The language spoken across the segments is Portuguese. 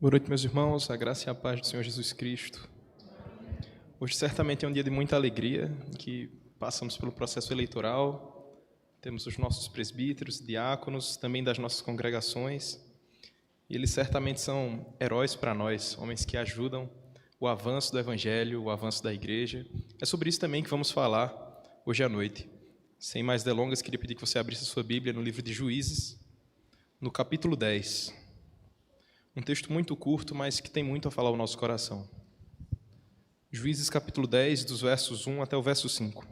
Boa noite, meus irmãos, a graça e a paz do Senhor Jesus Cristo. Hoje certamente é um dia de muita alegria, em que passamos pelo processo eleitoral, temos os nossos presbíteros, diáconos, também das nossas congregações, e eles certamente são heróis para nós, homens que ajudam o avanço do Evangelho, o avanço da igreja. É sobre isso também que vamos falar hoje à noite. Sem mais delongas, queria pedir que você abrisse a sua Bíblia no livro de Juízes, no capítulo 10. Um texto muito curto, mas que tem muito a falar ao nosso coração. Juízes capítulo 10, dos versos 1 até o verso 5.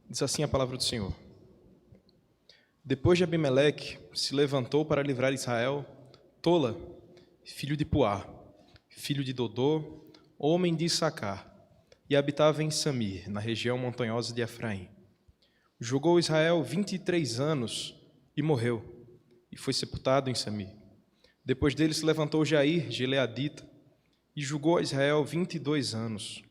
Diz assim a palavra do Senhor. Depois de Abimeleque se levantou para livrar Israel, Tola, filho de Puá, filho de Dodô, homem de Issacar, e habitava em Samir, na região montanhosa de Efraim. Julgou Israel 23 anos e morreu, e foi sepultado em Samir. Depois dele se levantou Jair, gileadita, e julgou Israel 22 anos.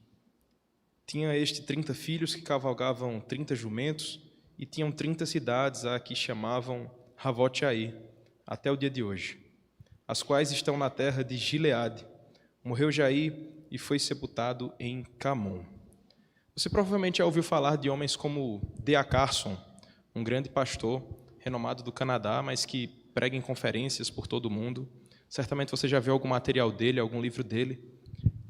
Tinha este 30 filhos que cavalgavam 30 jumentos, e tinham 30 cidades a que chamavam Havot-Jair, até o dia de hoje, as quais estão na terra de Gileade. Morreu Jair e foi sepultado em Camon. Você provavelmente já ouviu falar de homens como D.A. Carson, um grande pastor renomado do Canadá, mas que prega em conferências por todo o mundo. Certamente você já viu algum material dele, algum livro dele.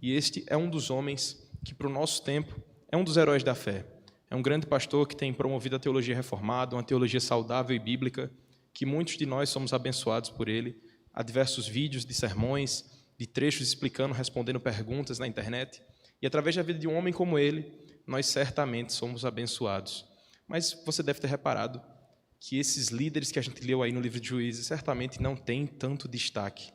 E este é um dos homens que, para o nosso tempo, é um dos heróis da fé. É um grande pastor que tem promovido a teologia reformada, uma teologia saudável e bíblica, que muitos de nós somos abençoados por ele. Há diversos vídeos de sermões, de trechos explicando, respondendo perguntas na internet. E através da vida de um homem como ele, nós certamente somos abençoados. Mas você deve ter reparado que esses líderes que a gente leu aí no livro de Juízes certamente não têm tanto destaque.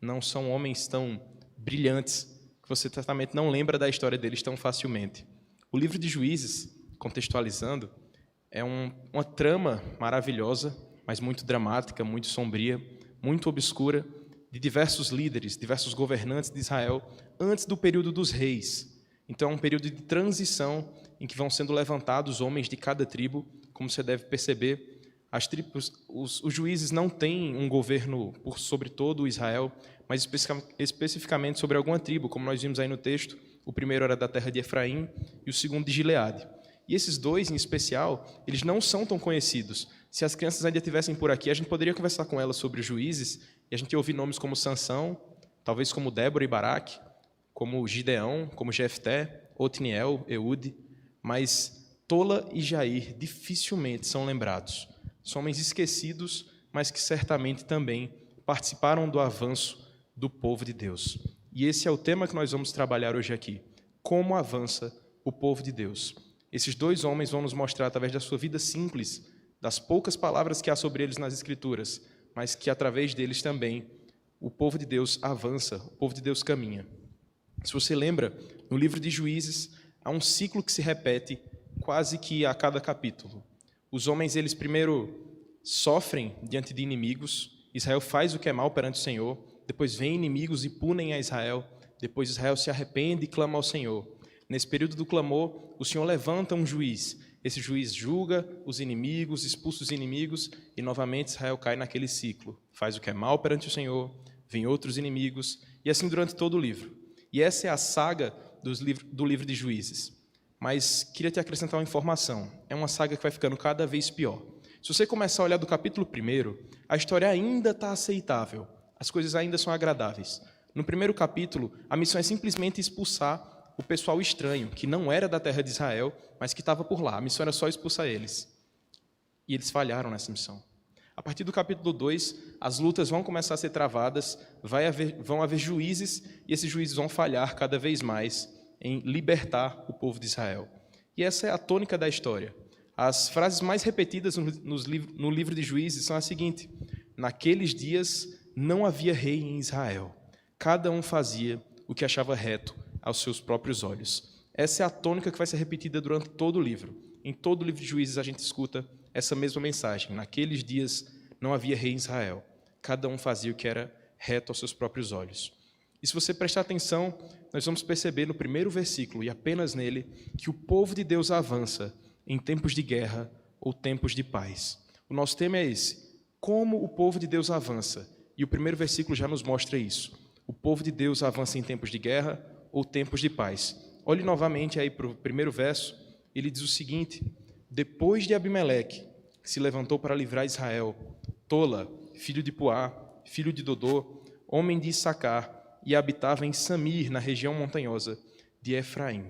Não são homens tão brilhantes que você certamente não lembra da história deles tão facilmente. O livro de Juízes, contextualizando, é uma trama maravilhosa, mas muito dramática, muito sombria, muito obscura, de diversos líderes, diversos governantes de Israel, antes do período dos reis. Então, é um período de transição em que vão sendo levantados homens de cada tribo. Como você deve perceber, as tribos, os juízes não têm um governo por sobre todo o Israel, mas especificamente sobre alguma tribo, como nós vimos aí no texto. O primeiro era da terra de Efraim e o segundo de Gileade. E esses dois, em especial, eles não são tão conhecidos. Se as crianças ainda estivessem por aqui, a gente poderia conversar com elas sobre os juízes, e a gente ia ouvir nomes como Sansão, talvez como Débora e Baraque, como Gideão, como Jefté, Otniel, Eude, mas Tola e Jair dificilmente são lembrados. São homens esquecidos, mas que certamente também participaram do avanço do povo de Deus. E esse é o tema que nós vamos trabalhar hoje aqui. Como avança o povo de Deus? Esses dois homens vão nos mostrar, através da sua vida simples, das poucas palavras que há sobre eles nas Escrituras, mas que através deles também o povo de Deus avança, o povo de Deus caminha. Se você lembra, no livro de Juízes, há um ciclo que se repete quase que a cada capítulo. Os homens, eles primeiro sofrem diante de inimigos, Israel faz o que é mal perante o Senhor, depois vêm inimigos e punem a Israel, depois Israel se arrepende e clama ao Senhor. Nesse período do clamor, o Senhor levanta um juiz. Esse juiz julga os inimigos, expulsa os inimigos, e novamente Israel cai naquele ciclo. Faz o que é mal perante o Senhor, vêm outros inimigos, e assim durante todo o livro. E essa é a saga do livro de Juízes. Mas queria te acrescentar uma informação. É uma saga que vai ficando cada vez pior. Se você começar a olhar do capítulo 1, a história ainda está aceitável. As coisas ainda são agradáveis. No primeiro capítulo, a missão é simplesmente expulsar o pessoal estranho, que não era da terra de Israel, mas que estava por lá. A missão era só expulsar eles. E eles falharam nessa missão. A partir do capítulo 2, as lutas vão começar a ser travadas, vão haver juízes, e esses juízes vão falhar cada vez mais em libertar o povo de Israel. E essa é a tônica da história. As frases mais repetidas no livro de Juízes são as seguintes: naqueles dias não havia rei em Israel. Cada um fazia o que achava reto aos seus próprios olhos. Essa é a tônica que vai ser repetida durante todo o livro. Em todo o livro de Juízes a gente escuta essa mesma mensagem. Naqueles dias não havia rei em Israel. Cada um fazia o que era reto aos seus próprios olhos. E se você prestar atenção, nós vamos perceber no primeiro versículo, e apenas nele, que o povo de Deus avança em tempos de guerra ou tempos de paz. O nosso tema é esse: como o povo de Deus avança. E o primeiro versículo já nos mostra isso. O povo de Deus avança em tempos de guerra ou tempos de paz. Olhe novamente aí para o primeiro verso, ele diz o seguinte: depois de Abimeleque, que se levantou para livrar Israel, Tola, filho de Puá, filho de Dodô, homem de Issacar, e habitava em Samir, na região montanhosa de Efraim.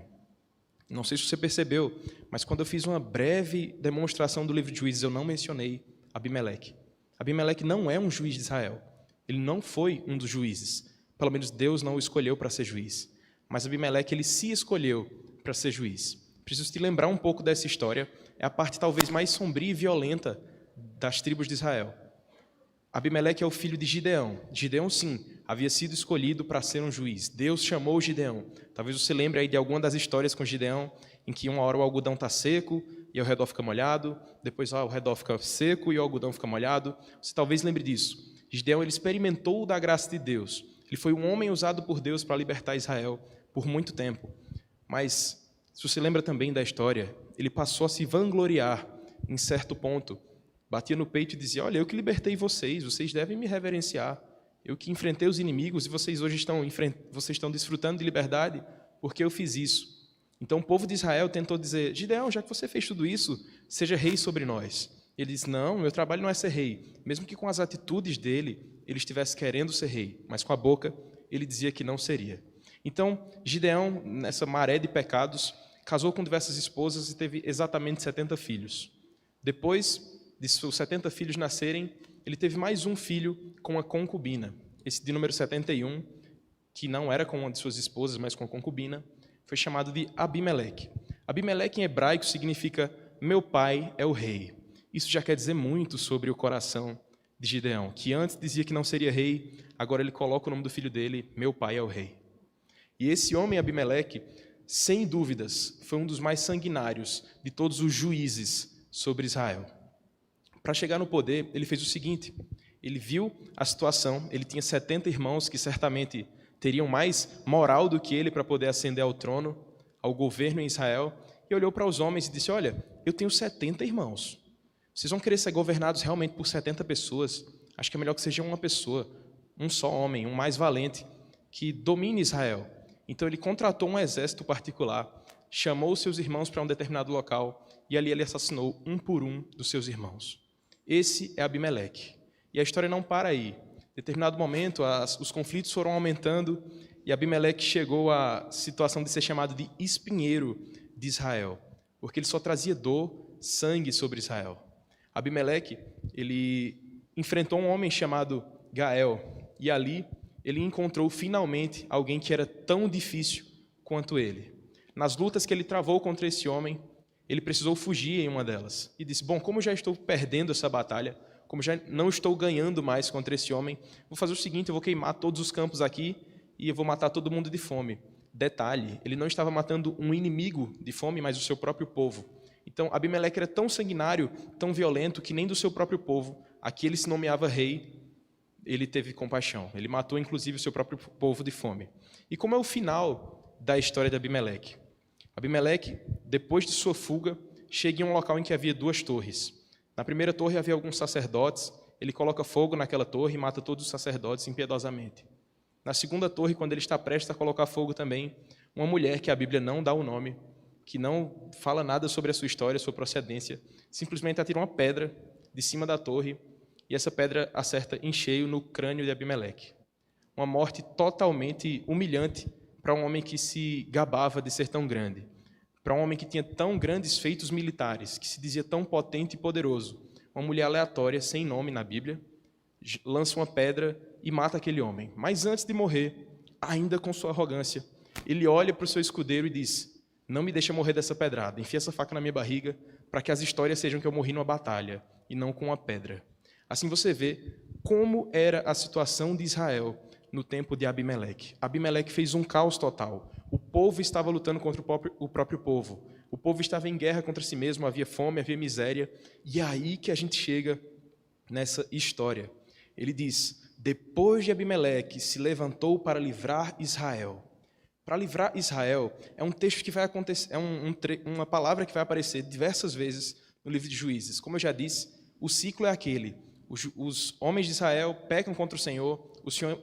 Não sei se você percebeu, mas quando eu fiz uma breve demonstração do livro de Juízes, eu não mencionei Abimeleque. Abimeleque não é um juiz de Israel. Ele não foi um dos juízes. Pelo menos Deus não o escolheu para ser juiz. Mas Abimeleque, ele se escolheu para ser juiz. Preciso te lembrar um pouco dessa história. É a parte talvez mais sombria e violenta das tribos de Israel. Abimeleque é o filho de Gideão. Gideão, sim, havia sido escolhido para ser um juiz. Deus chamou Gideão. Talvez você lembre aí de alguma das histórias com Gideão, em que uma hora o algodão está seco e ao redor fica molhado, depois o redor fica seco e o algodão fica molhado. Você talvez lembre disso. Gideão, ele experimentou da graça de Deus. Ele foi um homem usado por Deus para libertar Israel por muito tempo. Mas, se você lembra também da história, ele passou a se vangloriar em certo ponto. Batia no peito e dizia: olha, eu que libertei vocês, vocês devem me reverenciar. Eu que enfrentei os inimigos e vocês hoje estão desfrutando de liberdade porque eu fiz isso. Então o povo de Israel tentou dizer: Gideão, já que você fez tudo isso, seja rei sobre nós. Ele disse: não, meu trabalho não é ser rei. Mesmo que com as atitudes dele, ele estivesse querendo ser rei, mas com a boca ele dizia que não seria. Então Gideão, nessa maré de pecados, casou com diversas esposas e teve exatamente 70 filhos. Depois de seus 70 filhos nascerem, ele teve mais um filho com uma concubina. Esse de número 71, que não era com uma de suas esposas, mas com a concubina, foi chamado de Abimeleque. Abimeleque em hebraico significa meu pai é o rei. Isso já quer dizer muito sobre o coração de Gideão, que antes dizia que não seria rei, agora ele coloca o nome do filho dele, meu pai é o rei. E esse homem Abimeleque, sem dúvidas, foi um dos mais sanguinários de todos os juízes sobre Israel. Para chegar no poder, ele fez o seguinte: ele viu a situação, ele tinha 70 irmãos que certamente teriam mais moral do que ele para poder ascender ao trono, ao governo em Israel, e olhou para os homens e disse: olha, eu tenho 70 irmãos, vocês vão querer ser governados realmente por 70 pessoas? Acho que é melhor que seja uma pessoa, um só homem, um mais valente, que domine Israel. Então ele contratou um exército particular, chamou os seus irmãos para um determinado local, e ali ele assassinou um por um dos seus irmãos. Esse é Abimeleque. E a história não para aí. Em determinado momento, os conflitos foram aumentando e Abimeleque chegou à situação de ser chamado de espinheiro de Israel, porque ele só trazia dor, sangue sobre Israel. Abimeleque, ele enfrentou um homem chamado Gael e ali ele encontrou finalmente alguém que era tão difícil quanto ele. Nas lutas que ele travou contra esse homem, ele precisou fugir em uma delas. E disse: bom, como eu já estou perdendo essa batalha, como já não estou ganhando mais contra esse homem, vou fazer o seguinte: eu vou queimar todos os campos aqui e eu vou matar todo mundo de fome. Detalhe, ele não estava matando um inimigo de fome, mas o seu próprio povo. Então, Abimeleque era tão sanguinário, tão violento, que nem do seu próprio povo, aqui ele se nomeava rei, ele teve compaixão. Ele matou, inclusive, o seu próprio povo de fome. E como é o final da história de Abimeleque? Abimeleque, depois de sua fuga, chega em um local em que havia 2 torres. Na primeira torre havia alguns sacerdotes, ele coloca fogo naquela torre e mata todos os sacerdotes impiedosamente. Na segunda torre, quando ele está prestes a colocar fogo também, uma mulher que a Bíblia não dá o nome, que não fala nada sobre a sua história, sua procedência, simplesmente atira uma pedra de cima da torre e essa pedra acerta em cheio no crânio de Abimeleque. Uma morte totalmente humilhante para um homem que se gabava de ser tão grande, para um homem que tinha tão grandes feitos militares, que se dizia tão potente e poderoso. Uma mulher aleatória, sem nome na Bíblia, lança uma pedra e mata aquele homem. Mas antes de morrer, ainda com sua arrogância, ele olha para o seu escudeiro e diz: não me deixa morrer dessa pedrada, enfia essa faca na minha barriga, para que as histórias sejam que eu morri numa batalha, e não com uma pedra. Assim você vê como era a situação de Israel no tempo de Abimeleque. Abimeleque fez um caos total. O povo estava lutando contra o próprio povo. O povo estava em guerra contra si mesmo, havia fome, havia miséria. E é aí que a gente chega nessa história. Ele diz: Depois de Abimeleque se levantou para livrar Israel. Para livrar Israel é um texto que vai acontecer, uma palavra que vai aparecer diversas vezes no livro de Juízes. Como eu já disse, o ciclo é aquele: os homens de Israel pecam contra o Senhor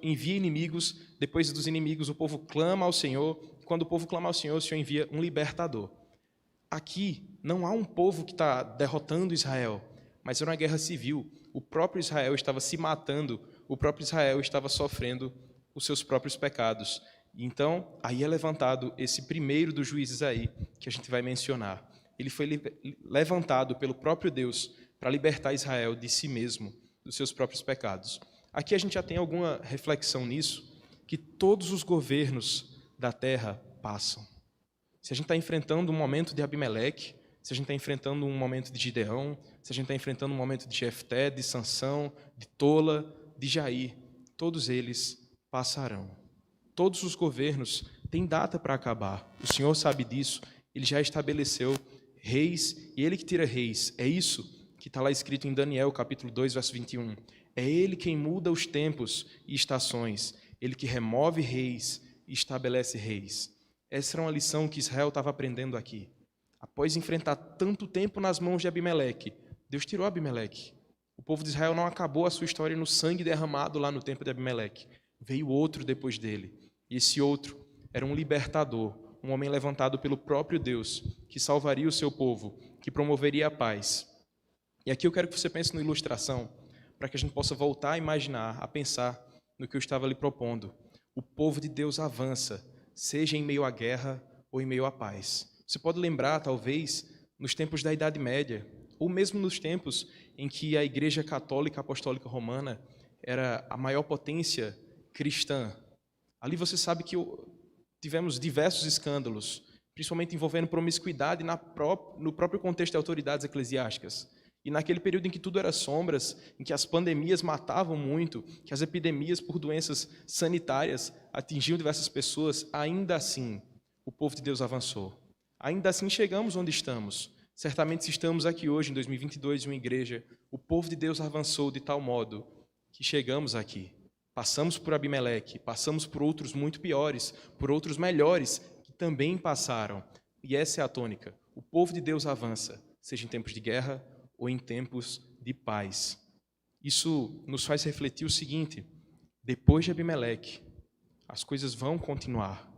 envia inimigos, depois dos inimigos o povo clama ao Senhor, quando o povo clama ao Senhor, o Senhor envia um libertador. Aqui não há um povo que está derrotando Israel, mas era uma guerra civil. O próprio Israel estava se matando, o próprio Israel estava sofrendo os seus próprios pecados. Então, aí é levantado esse primeiro dos juízes aí, que a gente vai mencionar. Ele foi levantado pelo próprio Deus para libertar Israel de si mesmo, dos seus próprios pecados. Aqui a gente já tem alguma reflexão nisso, que todos os governos da terra passam. Se a gente está enfrentando um momento de Abimeleque, se a gente está enfrentando um momento de Gideão, se a gente está enfrentando um momento de Jefté, de Sansão, de Tola, de Jair, todos eles passarão. Todos os governos têm data para acabar. O Senhor sabe disso, Ele já estabeleceu reis, e Ele que tira reis. É isso que está lá escrito em Daniel, capítulo 2, verso 21. É Ele quem muda os tempos e estações, Ele que remove reis e estabelece reis. Essa era uma lição que Israel estava aprendendo aqui. Após enfrentar tanto tempo nas mãos de Abimeleque, Deus tirou Abimeleque. O povo de Israel não acabou a sua história no sangue derramado lá no tempo de Abimeleque. Veio outro depois dele. E esse outro era um libertador, um homem levantado pelo próprio Deus, que salvaria o seu povo, que promoveria a paz. E aqui eu quero que você pense numa ilustração, para que a gente possa voltar a imaginar, a pensar no que eu estava lhe propondo. O povo de Deus avança, seja em meio à guerra ou em meio à paz. Você pode lembrar, talvez, nos tempos da Idade Média, ou mesmo nos tempos em que a Igreja Católica Apostólica Romana era a maior potência cristã. Ali você sabe que tivemos diversos escândalos, principalmente envolvendo promiscuidade no próprio contexto de autoridades eclesiásticas. E naquele período em que tudo era sombras, em que as pandemias matavam muito, que as epidemias por doenças sanitárias atingiam diversas pessoas, ainda assim o povo de Deus avançou. Ainda assim chegamos onde estamos. Certamente se estamos aqui hoje, em 2022, em uma igreja, o povo de Deus avançou de tal modo que chegamos aqui. Passamos por Abimeleque, passamos por outros muito piores, por outros melhores, que também passaram. E essa é a tônica. O povo de Deus avança, seja em tempos de guerra ou em tempos de paz. Isso nos faz refletir o seguinte: depois de Abimeleque, as coisas vão continuar.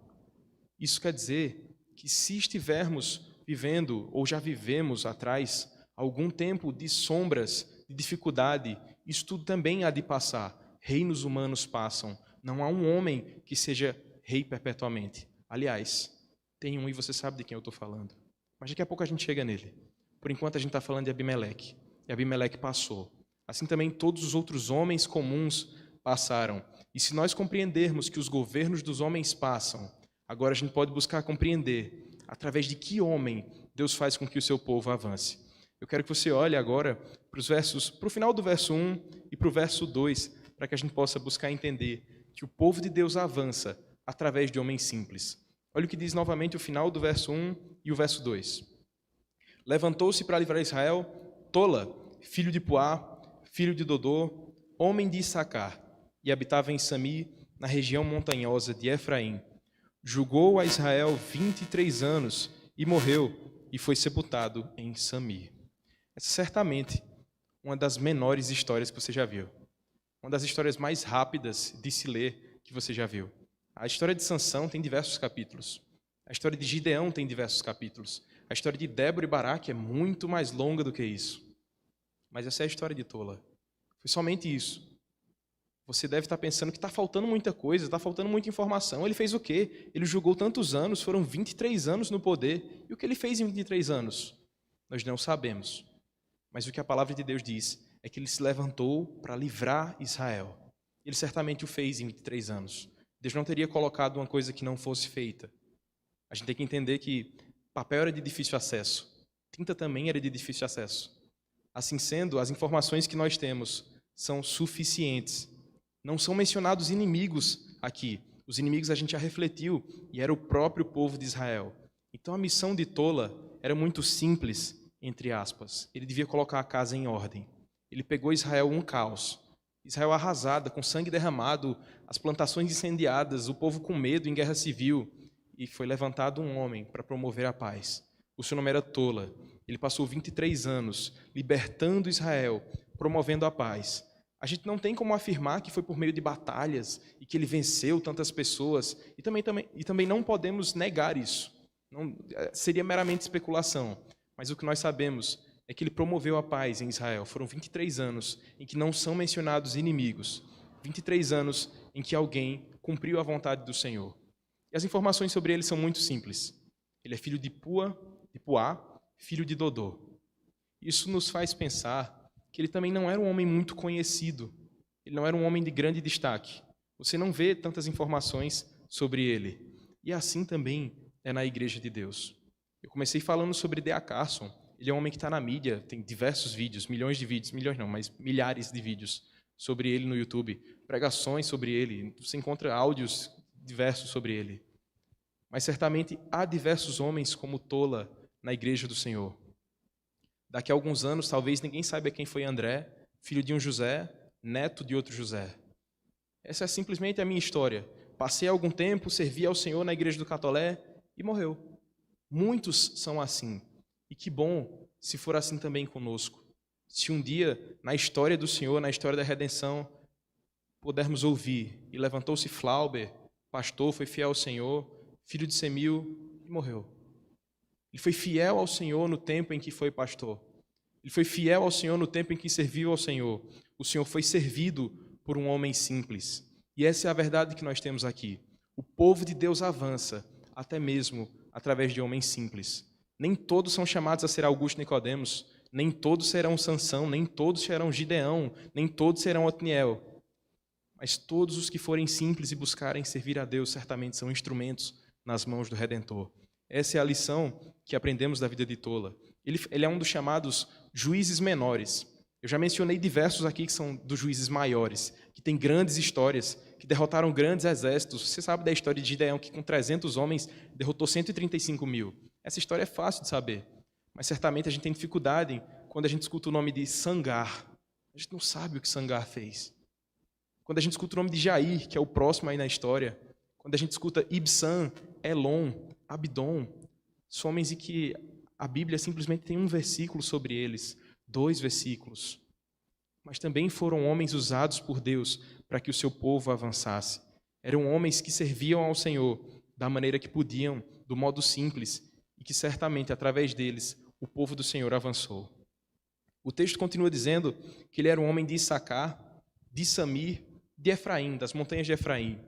Isso quer dizer que se estivermos vivendo, ou já vivemos atrás, algum tempo de sombras, de dificuldade, isso tudo também há de passar. Reinos humanos passam. Não há um homem que seja rei perpetuamente. Aliás, tem um e você sabe de quem eu estou falando. Mas daqui a pouco a gente chega nele. Por enquanto a gente está falando de Abimeleque. E Abimeleque passou. Assim também todos os outros homens comuns passaram. E se nós compreendermos que os governos dos homens passam, agora a gente pode buscar compreender através de que homem Deus faz com que o seu povo avance. Eu quero que você olhe agora para o final do verso 1 e para o verso 2, para que a gente possa buscar entender que o povo de Deus avança através de homens simples. Olha o que diz novamente o final do verso 1 e o verso 2. Levantou-se para livrar Israel Tola, filho de Puá, filho de Dodô, homem de Issacar, e habitava em Sami, na região montanhosa de Efraim. Julgou a Israel 23 anos e morreu, e foi sepultado em Sami. Essa é certamente uma das menores histórias que você já viu. Uma das histórias mais rápidas de se ler que você já viu. A história de Sansão tem diversos capítulos. A história de Gideão tem diversos capítulos. A história de Débora e Baraque é muito mais longa do que isso. Mas essa é a história de Tola. Foi somente isso. Você deve estar pensando que está faltando muita coisa, está faltando muita informação. Ele fez o quê? Ele julgou tantos anos, foram 23 anos no poder. E o que ele fez em 23 anos? Nós não sabemos. Mas o que a palavra de Deus diz é que ele se levantou para livrar Israel. Ele certamente o fez em 23 anos. Deus não teria colocado uma coisa que não fosse feita. A gente tem que entender que papel era de difícil acesso, tinta também era de difícil acesso. Assim sendo, as informações que nós temos são suficientes. Não são mencionados inimigos aqui. Os inimigos a gente já refletiu, e era o próprio povo de Israel. Então a missão de Tola era muito simples, entre aspas. Ele devia colocar a casa em ordem. Ele pegou Israel um caos, Israel arrasada, com sangue derramado, as plantações incendiadas, o povo com medo em guerra civil. E foi levantado um homem para promover a paz. O seu nome era Tola. Ele passou 23 anos libertando Israel, promovendo a paz. A gente não tem como afirmar que foi por meio de batalhas e que ele venceu tantas pessoas. E também não podemos negar isso. Não, seria meramente especulação. Mas o que nós sabemos é que ele promoveu a paz em Israel. Foram 23 anos em que não são mencionados inimigos. 23 anos em que alguém cumpriu a vontade do Senhor. E as informações sobre ele são muito simples. Ele é filho de Puá, filho de Dodô. Isso nos faz pensar que ele também não era um homem muito conhecido. Ele não era um homem de grande destaque. Você não vê tantas informações sobre ele. E assim também é na Igreja de Deus. Eu comecei falando sobre D.A. Carson. Ele é um homem que está na mídia, tem diversos vídeos, milhões de vídeos, milhões não, mas milhares de vídeos sobre ele no YouTube, pregações sobre ele, você encontra áudios diversos sobre ele. Mas certamente há diversos homens como Tola na Igreja do Senhor. Daqui a alguns anos, talvez ninguém saiba quem foi André, filho de um José, neto de outro José. Essa é simplesmente a minha história. Passei algum tempo, servi ao Senhor na Igreja do Catolé e morreu. Muitos são assim. E que bom se for assim também conosco. Se um dia, na história do Senhor, na história da redenção, pudermos ouvir, e levantou-se Flauber, pastor, foi fiel ao Senhor, filho de Semil, e morreu. Ele foi fiel ao Senhor no tempo em que foi pastor. Ele foi fiel ao Senhor no tempo em que serviu ao Senhor. O Senhor foi servido por um homem simples. E essa é a verdade que nós temos aqui. O povo de Deus avança, até mesmo através de homens simples. Nem todos são chamados a ser Augusto Nicodemos, nem todos serão Sansão, nem todos serão Gideão, nem todos serão Otniel. Mas todos os que forem simples e buscarem servir a Deus, certamente são instrumentos nas mãos do Redentor. Essa é a lição que aprendemos da vida de Tola. Ele é um dos chamados juízes menores. Eu já mencionei diversos aqui que são dos juízes maiores, que têm grandes histórias, que derrotaram grandes exércitos. Você sabe da história de Gideão, que com 300 homens derrotou 135 mil. Essa história é fácil de saber, mas certamente a gente tem dificuldade quando a gente escuta o nome de Sangar. A gente não sabe o que Sangar fez. Quando a gente escuta o nome de Jair, que é o próximo aí na história, quando a gente escuta Ibsam, Elon, Abdon, são homens em que a Bíblia simplesmente tem um versículo sobre eles, 2 versículos. Mas também foram homens usados por Deus para que o seu povo avançasse. Eram homens que serviam ao Senhor da maneira que podiam, do modo simples, e que certamente, através deles, o povo do Senhor avançou. O texto continua dizendo que ele era um homem de Issacar, de Samir, de Efraim, das montanhas de Efraim.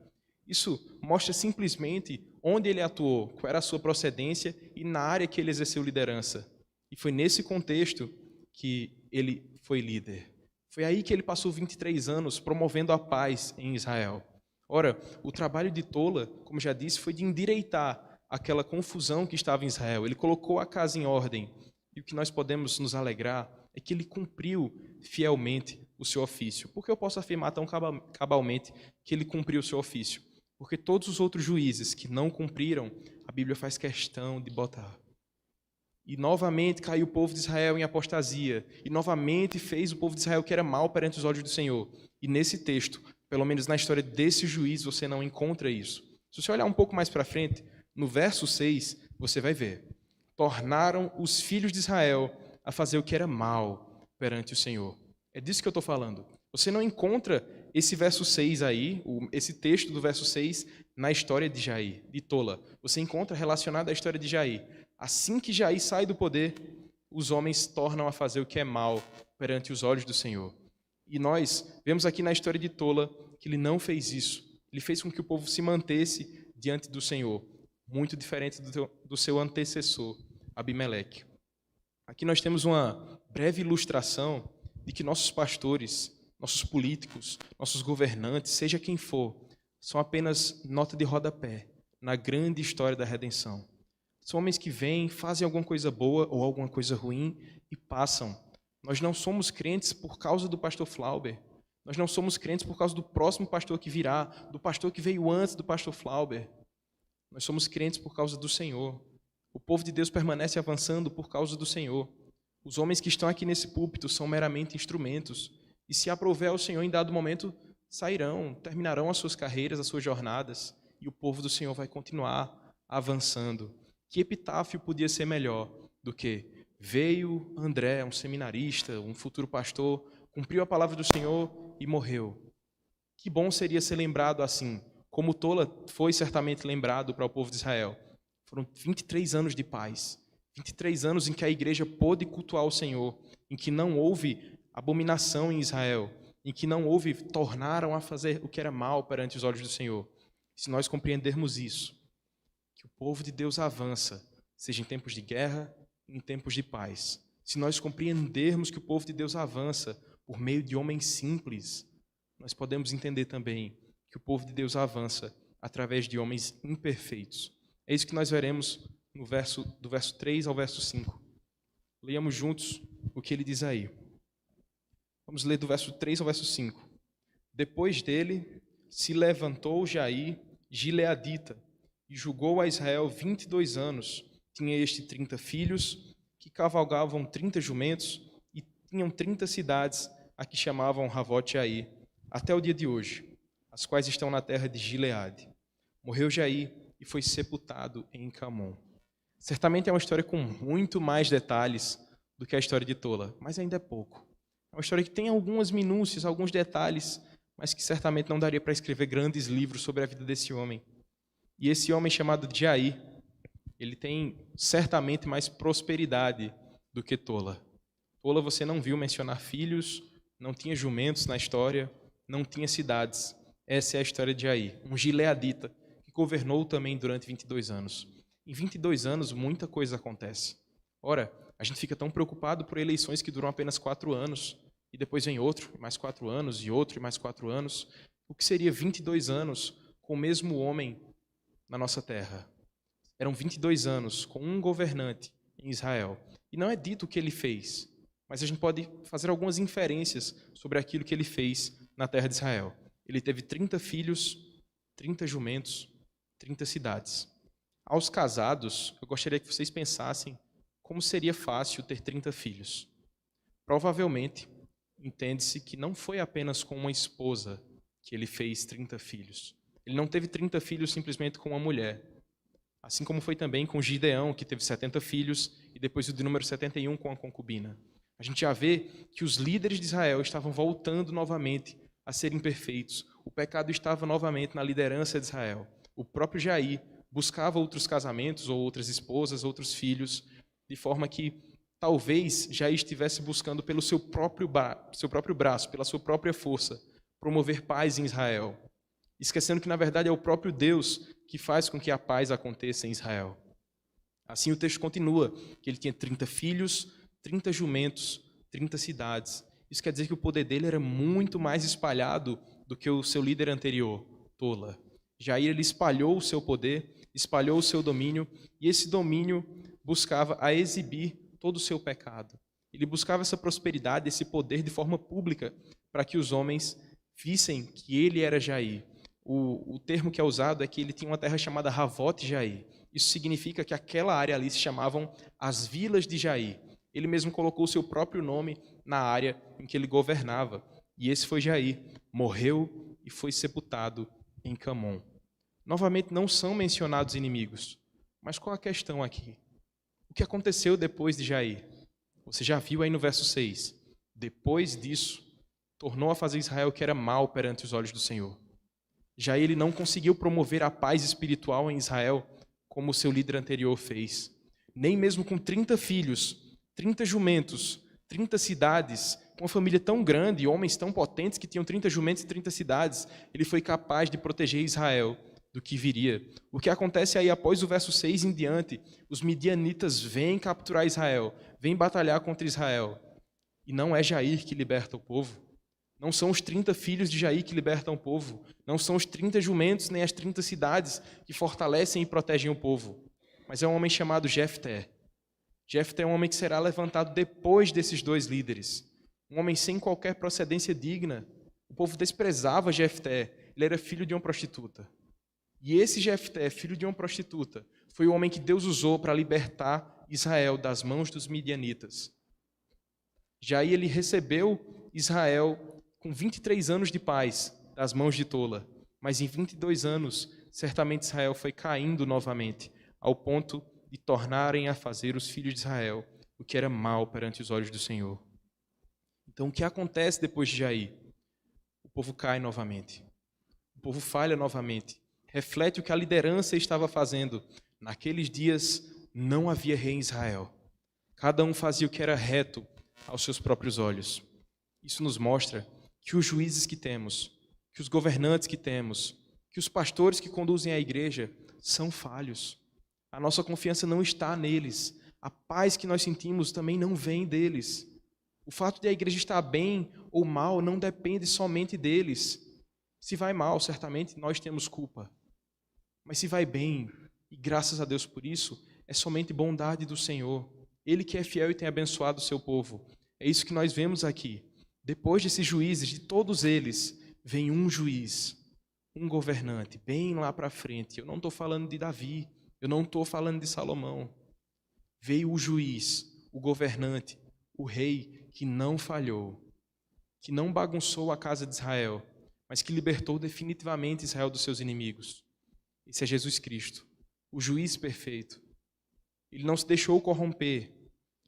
Isso mostra simplesmente onde ele atuou, qual era a sua procedência e na área que ele exerceu liderança. E foi nesse contexto que ele foi líder. Foi aí que ele passou 23 anos promovendo a paz em Israel. Ora, o trabalho de Tola, como já disse, foi de endireitar aquela confusão que estava em Israel. Ele colocou a casa em ordem. E o que nós podemos nos alegrar é que ele cumpriu fielmente o seu ofício. Por que eu posso afirmar tão cabalmente que ele cumpriu o seu ofício? Porque todos os outros juízes que não cumpriram, a Bíblia faz questão de botar. E novamente caiu o povo de Israel em apostasia. E novamente fez o povo de Israel que era mal perante os olhos do Senhor. E nesse texto, pelo menos na história desse juiz, você não encontra isso. Se você olhar um pouco mais para frente, no verso 6, você vai ver. Tornaram os filhos de Israel a fazer o que era mal perante o Senhor. É disso que eu estou falando. Você não encontra esse verso 6 aí, esse texto do verso 6, na história de Jair, de Tola. Você encontra relacionado à história de Jair. Assim que Jair sai do poder, os homens tornam a fazer o que é mal perante os olhos do Senhor. E nós vemos aqui na história de Tola que ele não fez isso. Ele fez com que o povo se mantesse diante do Senhor, muito diferente do seu antecessor, Abimeleque. Aqui nós temos uma breve ilustração de que nossos pastores, nossos políticos, nossos governantes, seja quem for, são apenas nota de rodapé na grande história da redenção. São homens que vêm, fazem alguma coisa boa ou alguma coisa ruim e passam. Nós não somos crentes por causa do pastor Flauber. Nós não somos crentes por causa do próximo pastor que virá, do pastor que veio antes do pastor Flauber. Nós somos crentes por causa do Senhor. O povo de Deus permanece avançando por causa do Senhor. Os homens que estão aqui nesse púlpito são meramente instrumentos. e se aprouver ao Senhor, em dado momento, sairão, terminarão as suas carreiras, as suas jornadas, e o povo do Senhor vai continuar avançando. Que epitáfio podia ser melhor do que: veio André, um seminarista, um futuro pastor, cumpriu a palavra do Senhor e morreu. Que bom seria ser lembrado assim, como Tola foi certamente lembrado para o povo de Israel. Foram 23 anos de paz, 23 anos em que a igreja pôde cultuar o Senhor, em que não houve abominação em Israel, em que não houve, tornaram a fazer o que era mal perante os olhos do Senhor. Se nós compreendermos isso, que o povo de Deus avança, seja em tempos de guerra, em tempos de paz. Se nós compreendermos que o povo de Deus avança por meio de homens simples, nós podemos entender também que o povo de Deus avança através de homens imperfeitos. É isso que nós veremos no do verso 3 ao verso 5. Leiamos juntos o que ele diz aí. Vamos ler do verso 3 ao verso 5. Depois dele se levantou Jair, gileadita, e julgou a Israel 22 anos. Tinha este 30 filhos, que cavalgavam 30 jumentos, e tinham 30 cidades, a que chamavam Ravote Jair, até o dia de hoje, as quais estão na terra de Gileade. Morreu Jair e foi sepultado em Camon. Certamente é uma história com muito mais detalhes do que a história de Tola, mas ainda é pouco. É uma história que tem algumas minúcias, alguns detalhes, mas que certamente não daria para escrever grandes livros sobre a vida desse homem. E esse homem chamado Jair, ele tem certamente mais prosperidade do que Tola. Tola você não viu mencionar filhos, não tinha jumentos na história, não tinha cidades. Essa é a história de Jair, um gileadita, que governou também durante 22 anos. Em 22 anos, muita coisa acontece. Ora, a gente fica tão preocupado por eleições que duram apenas 4 anos, e depois vem outro, mais 4 anos, e outro, e mais 4 anos. O que seria 22 anos com o mesmo homem na nossa terra? Eram 22 anos com um governante em Israel. E não é dito o que ele fez, mas a gente pode fazer algumas inferências sobre aquilo que ele fez na terra de Israel. Ele teve 30 filhos, 30 jumentos, 30 cidades. Aos casados, eu gostaria que vocês pensassem como seria fácil ter 30 filhos. Provavelmente, entende-se que não foi apenas com uma esposa que ele fez 30 filhos. Ele não teve 30 filhos simplesmente com uma mulher. Assim como foi também com Gideão, que teve 70 filhos, e depois o de número 71 com a concubina. A gente já vê que os líderes de Israel estavam voltando novamente a serem perfeitos. O pecado estava novamente na liderança de Israel. O próprio Jair buscava outros casamentos, ou outras esposas, outros filhos, de forma que talvez Jair estivesse buscando pelo seu próprio braço, pela sua própria força, promover paz em Israel, esquecendo que, na verdade, é o próprio Deus que faz com que a paz aconteça em Israel. Assim o texto continua, que ele tinha 30 filhos, 30 jumentos, 30 cidades. Isso quer dizer que o poder dele era muito mais espalhado do que o seu líder anterior, Tola. Jair, ele espalhou o seu poder, espalhou o seu domínio, e esse domínio buscava a exibir todo o seu pecado. Ele buscava essa prosperidade, esse poder de forma pública, para que os homens vissem que ele era Jair. O termo que é usado é que ele tinha uma terra chamada Ravote Jair. Isso significa que aquela área ali se chamavam as vilas de Jair. Ele mesmo colocou o seu próprio nome na área em que ele governava. E esse foi Jair. Morreu e foi sepultado em Camon. Novamente, não são mencionados inimigos. Mas qual a questão aqui? O que aconteceu depois de Jair? Você já viu aí no verso 6. Depois disso, tornou a fazer Israel o que era mal perante os olhos do Senhor. Jair, ele não conseguiu promover a paz espiritual em Israel como o seu líder anterior fez. Nem mesmo com 30 filhos, 30 jumentos, 30 cidades, com uma família tão grande, homens tão potentes que tinham 30 jumentos e 30 cidades, ele foi capaz de proteger Israel do que viria. O que acontece aí após o verso 6 em diante, os midianitas vêm capturar Israel, vêm batalhar contra Israel. E não é Jair que liberta o povo. Não são os 30 filhos de Jair que libertam o povo. Não são os 30 jumentos nem as 30 cidades que fortalecem e protegem o povo. Mas é um homem chamado Jefté. Jefté é um homem que será levantado depois desses dois líderes. Um homem sem qualquer procedência digna. O povo desprezava Jefté. Ele era filho de uma prostituta. E esse Jefté, filho de uma prostituta, foi o homem que Deus usou para libertar Israel das mãos dos midianitas. Jair, ele recebeu Israel com 23 anos de paz das mãos de Tola, mas em 22 anos, certamente Israel foi caindo novamente, ao ponto de tornarem a fazer os filhos de Israel o que era mal perante os olhos do Senhor. Então, o que acontece depois de Jair? O povo cai novamente. O povo falha novamente. Reflete o que a liderança estava fazendo. Naqueles dias não havia rei em Israel. Cada um fazia o que era reto aos seus próprios olhos. Isso nos mostra que os juízes que temos, que os governantes que temos, que os pastores que conduzem a igreja são falhos. A nossa confiança não está neles. A paz que nós sentimos também não vem deles. O fato de a igreja estar bem ou mal não depende somente deles. Se vai mal, certamente nós temos culpa. Mas se vai bem, e graças a Deus por isso, é somente bondade do Senhor. Ele que é fiel e tem abençoado o seu povo. É isso que nós vemos aqui. Depois desses juízes, de todos eles, vem um juiz, um governante, bem lá para frente. Eu não estou falando de Davi, eu não estou falando de Salomão. Veio o juiz, o governante, o rei que não falhou, que não bagunçou a casa de Israel, mas que libertou definitivamente Israel dos seus inimigos. Esse é Jesus Cristo, o juiz perfeito. Ele não se deixou corromper.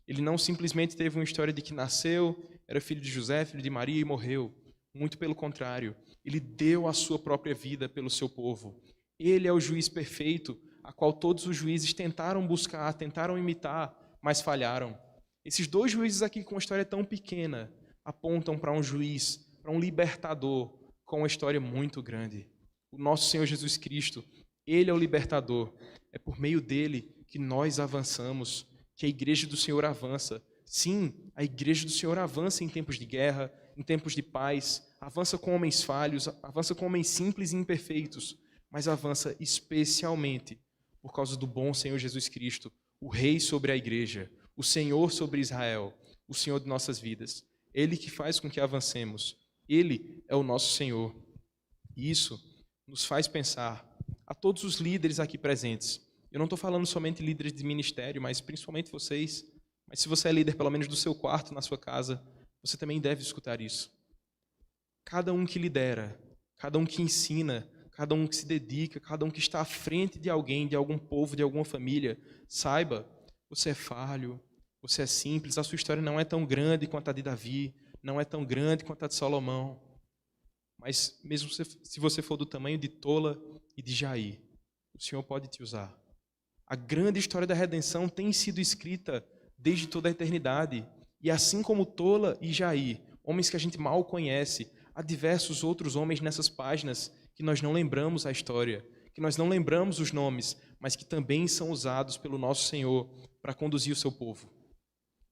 Ele não simplesmente teve uma história de que nasceu, era filho de José, filho de Maria e morreu. Muito pelo contrário, ele deu a sua própria vida pelo seu povo. Ele é o juiz perfeito, a qual todos os juízes tentaram buscar, tentaram imitar, mas falharam. Esses dois juízes aqui com uma história tão pequena apontam para um juiz, para um libertador com uma história muito grande. O nosso Senhor Jesus Cristo, Ele é o libertador. É por meio dele que nós avançamos, que a igreja do Senhor avança. Sim, a igreja do Senhor avança em tempos de guerra, em tempos de paz, avança com homens falhos, avança com homens simples e imperfeitos, mas avança especialmente por causa do bom Senhor Jesus Cristo, o Rei sobre a igreja, o Senhor sobre Israel, o Senhor de nossas vidas. Ele que faz com que avancemos. Ele é o nosso Senhor. E isso nos faz pensar a todos os líderes aqui presentes. Eu não estou falando somente líderes de ministério, mas principalmente vocês. Mas se você é líder, pelo menos do seu quarto, na sua casa, você também deve escutar isso. Cada um que lidera, cada um que ensina, cada um que se dedica, cada um que está à frente de alguém, de algum povo, de alguma família, saiba, você é falho, você é simples, a sua história não é tão grande quanto a de Davi, não é tão grande quanto a de Salomão. Mas mesmo se você for do tamanho de Tola e de Jair, o Senhor pode te usar. A grande história da redenção tem sido escrita desde toda a eternidade. E assim como Tola e Jair, homens que a gente mal conhece, há diversos outros homens nessas páginas que nós não lembramos a história, que nós não lembramos os nomes, mas que também são usados pelo nosso Senhor para conduzir o seu povo.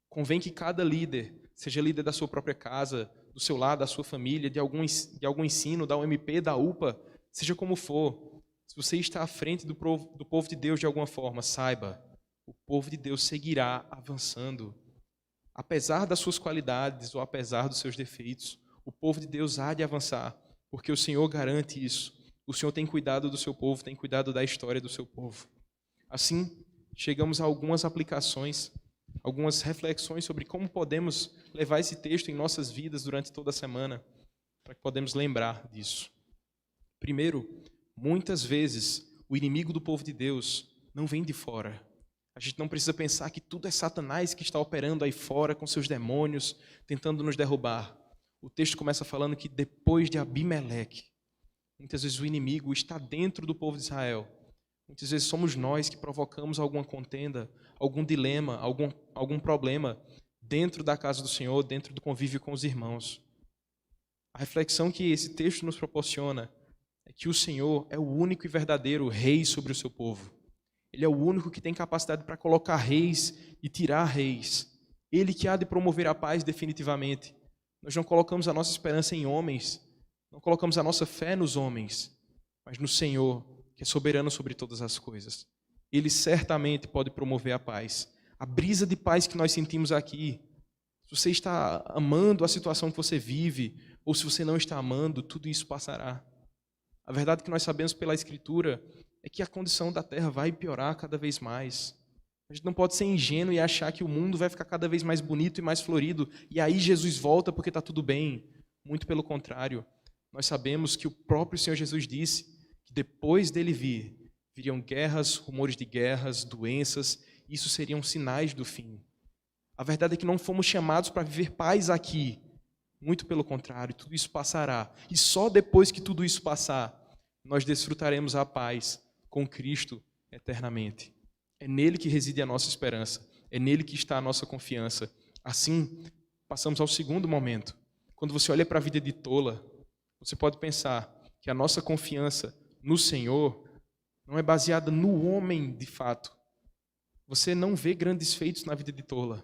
Convém que cada líder, seja líder da sua própria casa, do seu lar, da sua família, de algum ensino, da UMP, da UPA, seja como for, se você está à frente do povo de Deus de alguma forma, saiba, o povo de Deus seguirá avançando. Apesar das suas qualidades ou apesar dos seus defeitos, o povo de Deus há de avançar, porque o Senhor garante isso. O Senhor tem cuidado do seu povo, tem cuidado da história do seu povo. Assim, chegamos a algumas aplicações, algumas reflexões sobre como podemos levar esse texto em nossas vidas durante toda a semana, para que podemos lembrar disso. Primeiro, muitas vezes, o inimigo do povo de Deus não vem de fora. A gente não precisa pensar que tudo é Satanás que está operando aí fora com seus demônios, tentando nos derrubar. O texto começa falando que depois de Abimeleque, muitas vezes o inimigo está dentro do povo de Israel. Muitas vezes somos nós que provocamos alguma contenda, algum dilema, algum problema dentro da casa do Senhor, dentro do convívio com os irmãos. A reflexão que esse texto nos proporciona é que o Senhor é o único e verdadeiro rei sobre o seu povo. Ele é o único que tem capacidade para colocar reis e tirar reis. Ele que há de promover a paz definitivamente. Nós não colocamos a nossa esperança em homens, não colocamos a nossa fé nos homens, mas no Senhor, que é soberano sobre todas as coisas. Ele certamente pode promover a paz. A brisa de paz que nós sentimos aqui, se você está amando a situação que você vive, ou se você não está amando, tudo isso passará. A verdade que nós sabemos pela Escritura é que a condição da terra vai piorar cada vez mais. A gente não pode ser ingênuo e achar que o mundo vai ficar cada vez mais bonito e mais florido, e aí Jesus volta porque está tudo bem. Muito pelo contrário, nós sabemos que o próprio Senhor Jesus disse que depois dele viriam guerras, rumores de guerras, doenças, e isso seriam sinais do fim. A verdade é que não fomos chamados para viver paz aqui. Muito pelo contrário, tudo isso passará. E só depois que tudo isso passar, nós desfrutaremos a paz com Cristo eternamente. É nele que reside a nossa esperança. É nele que está a nossa confiança. Assim, passamos ao segundo momento. Quando você olha para a vida de Tola, você pode pensar que a nossa confiança no Senhor não é baseada no homem de fato. Você não vê grandes feitos na vida de Tola.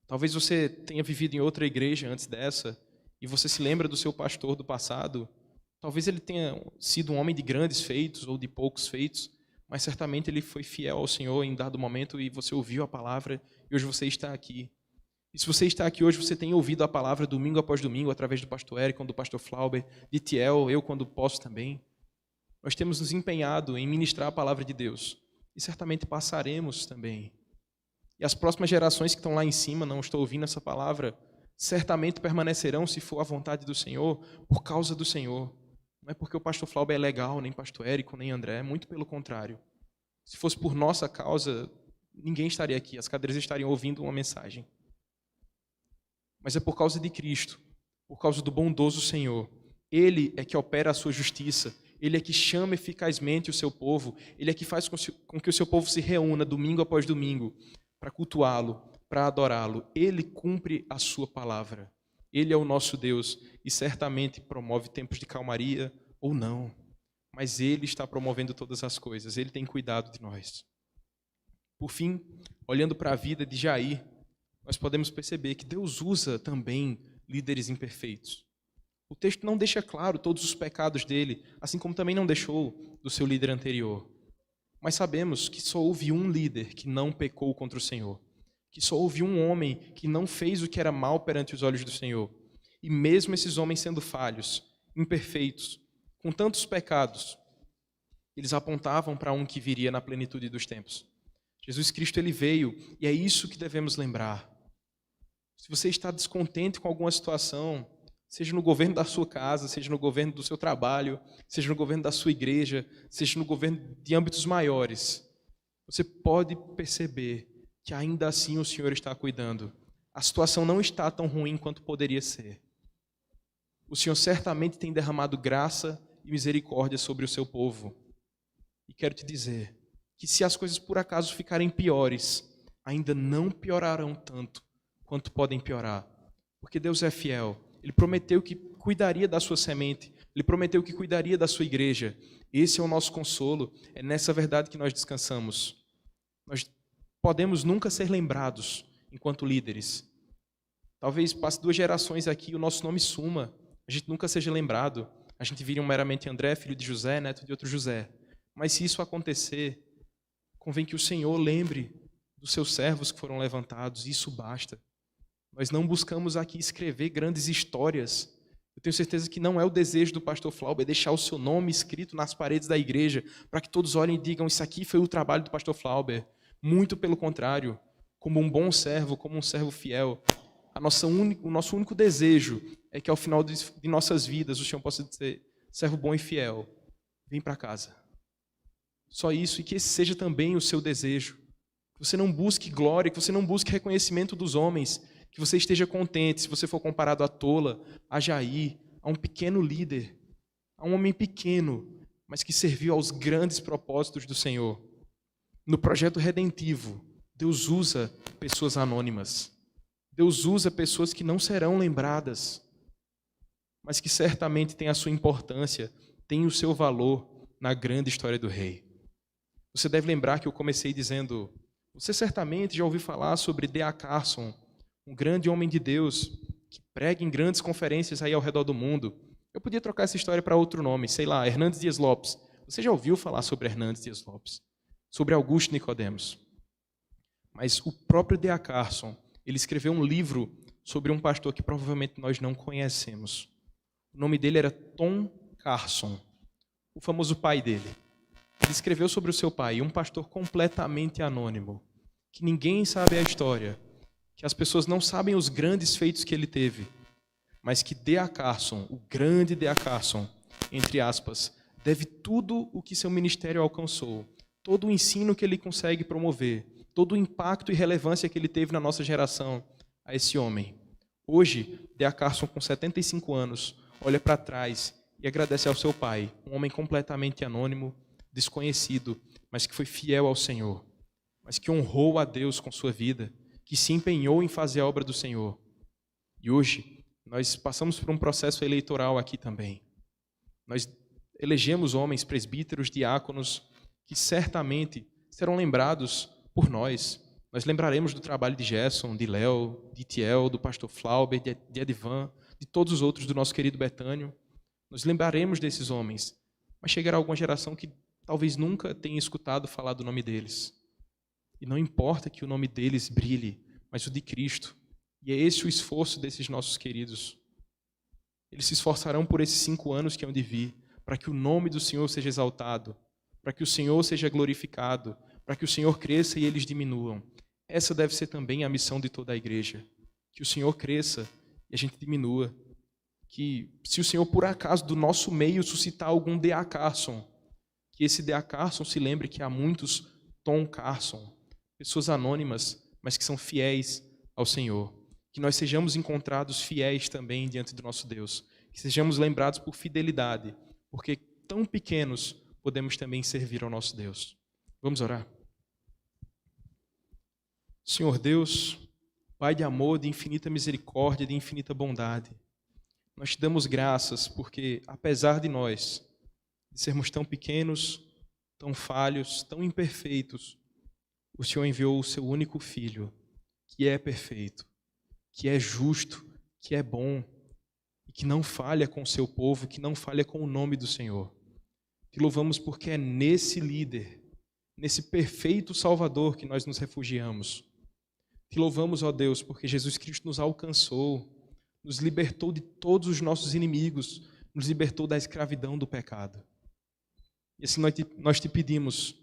Talvez você tenha vivido em outra igreja antes dessa e você se lembra do seu pastor do passado. Talvez ele tenha sido um homem de grandes feitos ou de poucos feitos, mas certamente ele foi fiel ao Senhor em dado momento e você ouviu a palavra e hoje você está aqui. E se você está aqui hoje, você tem ouvido a palavra domingo após domingo, através do pastor Eric, do pastor Flauber, de Tiel, eu quando posso também. Nós temos nos empenhado em ministrar a palavra de Deus e certamente passaremos também. E as próximas gerações que estão lá em cima, não estou ouvindo essa palavra, certamente permanecerão, se for a vontade do Senhor, por causa do Senhor. Não é porque o pastor Flauber é legal, nem pastor Érico, nem André, muito pelo contrário. Se fosse por nossa causa, ninguém estaria aqui, as cadeiras estariam ouvindo uma mensagem. Mas é por causa de Cristo, por causa do bondoso Senhor. Ele é que opera a sua justiça, Ele é que chama eficazmente o seu povo, Ele é que faz com que o seu povo se reúna domingo após domingo, para cultuá-lo, para adorá-lo. Ele cumpre a sua palavra. Ele é o nosso Deus e certamente promove tempos de calmaria ou não. Mas Ele está promovendo todas as coisas. Ele tem cuidado de nós. Por fim, olhando para a vida de Jair, nós podemos perceber que Deus usa também líderes imperfeitos. O texto não deixa claro todos os pecados dele, assim como também não deixou do seu líder anterior. Mas sabemos que só houve um líder que não pecou contra o Senhor. Que só houve um homem que não fez o que era mal perante os olhos do Senhor. E mesmo esses homens sendo falhos, imperfeitos, com tantos pecados, eles apontavam para um que viria na plenitude dos tempos. Jesus Cristo, ele veio, e é isso que devemos lembrar. Se você está descontente com alguma situação, seja no governo da sua casa, seja no governo do seu trabalho, seja no governo da sua igreja, seja no governo de âmbitos maiores, você pode perceber que ainda assim o Senhor está cuidando. A situação não está tão ruim quanto poderia ser. O Senhor certamente tem derramado graça e misericórdia sobre o seu povo. E quero te dizer que se as coisas por acaso ficarem piores, ainda não piorarão tanto quanto podem piorar. Porque Deus é fiel. Ele prometeu que cuidaria da sua semente. Ele prometeu que cuidaria da sua igreja. Esse é o nosso consolo. É nessa verdade que nós descansamos. Nós podemos nunca ser lembrados enquanto líderes. Talvez passe 2 gerações aqui e o nosso nome suma. A gente nunca seja lembrado. A gente vire meramente André, filho de José, neto de outro José. Mas se isso acontecer, convém que o Senhor lembre dos seus servos que foram levantados. Isso basta. Nós não buscamos aqui escrever grandes histórias. Eu tenho certeza que não é o desejo do pastor Flauber deixar o seu nome escrito nas paredes da igreja para que todos olhem e digam, isso aqui foi o trabalho do pastor Flauber. Muito pelo contrário, como um bom servo, como um servo fiel, o nosso único desejo é que ao final de nossas vidas o Senhor possa dizer, servo bom e fiel, vem para casa. Só isso, e que esse seja também o seu desejo. Que você não busque glória, que você não busque reconhecimento dos homens, que você esteja contente, se você for comparado a Tola, a Jair, a um pequeno líder, a um homem pequeno, mas que serviu aos grandes propósitos do Senhor. No projeto redentivo, Deus usa pessoas anônimas. Deus usa pessoas que não serão lembradas, mas que certamente têm a sua importância, têm o seu valor na grande história do Rei. Você deve lembrar que eu comecei dizendo, você certamente já ouviu falar sobre D.A. Carson, um grande homem de Deus, que prega em grandes conferências aí ao redor do mundo. Eu podia trocar essa história para outro nome, sei lá, Hernandes Dias Lopes. Você já ouviu falar sobre Hernandes Dias Lopes? Sobre Augusto Nicodemos. Mas o próprio D.A. Carson, ele escreveu um livro sobre um pastor que provavelmente nós não conhecemos. O nome dele era Tom Carson, o famoso pai dele. Ele escreveu sobre o seu pai, um pastor completamente anônimo, que ninguém sabe a história, que as pessoas não sabem os grandes feitos que ele teve, mas que D.A. Carson, o grande D.A. Carson, entre aspas, deve tudo o que seu ministério alcançou, todo o ensino que ele consegue promover, todo o impacto e relevância que ele teve na nossa geração, a esse homem. Hoje, D.A. Carson, com 75 anos, olha para trás e agradece ao seu pai, um homem completamente anônimo, desconhecido, mas que foi fiel ao Senhor, mas que honrou a Deus com sua vida, que se empenhou em fazer a obra do Senhor. E hoje, nós passamos por um processo eleitoral aqui também. Nós elegemos homens, presbíteros, diáconos, que certamente serão lembrados por nós. Nós lembraremos do trabalho de Gerson, de Léo, de Tiel, do pastor Flauber, de Edvan, de todos os outros do nosso querido Betânio. Nós lembraremos desses homens, mas chegará alguma geração que talvez nunca tenha escutado falar do nome deles. E não importa que o nome deles brilhe, mas o de Cristo. E é esse o esforço desses nossos queridos. Eles se esforçarão por esses 5 anos que hão de vir, para que o nome do Senhor seja exaltado, para que o Senhor seja glorificado, para que o Senhor cresça e eles diminuam. Essa deve ser também a missão de toda a igreja. Que o Senhor cresça e a gente diminua. Que se o Senhor, por acaso, do nosso meio suscitar algum D.A. Carson, que esse D.A. Carson se lembre que há muitos Tom Carson, pessoas anônimas, mas que são fiéis ao Senhor. Que nós sejamos encontrados fiéis também diante do nosso Deus. Que sejamos lembrados por fidelidade, porque tão pequenos podemos também servir ao nosso Deus. Vamos orar? Senhor Deus, Pai de amor, de infinita misericórdia, de infinita bondade, nós te damos graças porque, apesar de nós, de sermos tão pequenos, tão falhos, tão imperfeitos, o Senhor enviou o seu único Filho, que é perfeito, que é justo, que é bom, e que não falha com o seu povo, que não falha com o nome do Senhor. Te louvamos porque é nesse líder, nesse perfeito Salvador que nós nos refugiamos. Te louvamos, ó Deus, porque Jesus Cristo nos alcançou, nos libertou de todos os nossos inimigos, nos libertou da escravidão do pecado. E assim nós te pedimos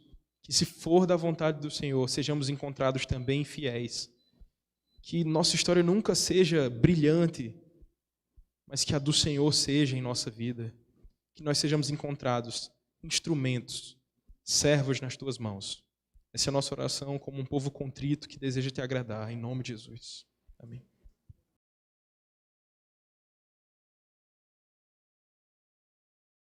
que, se for da vontade do Senhor, sejamos encontrados também fiéis. Que nossa história nunca seja brilhante, mas que a do Senhor seja em nossa vida. Que nós sejamos encontrados instrumentos, servos nas tuas mãos. Essa é a nossa oração como um povo contrito que deseja te agradar, em nome de Jesus. Amém.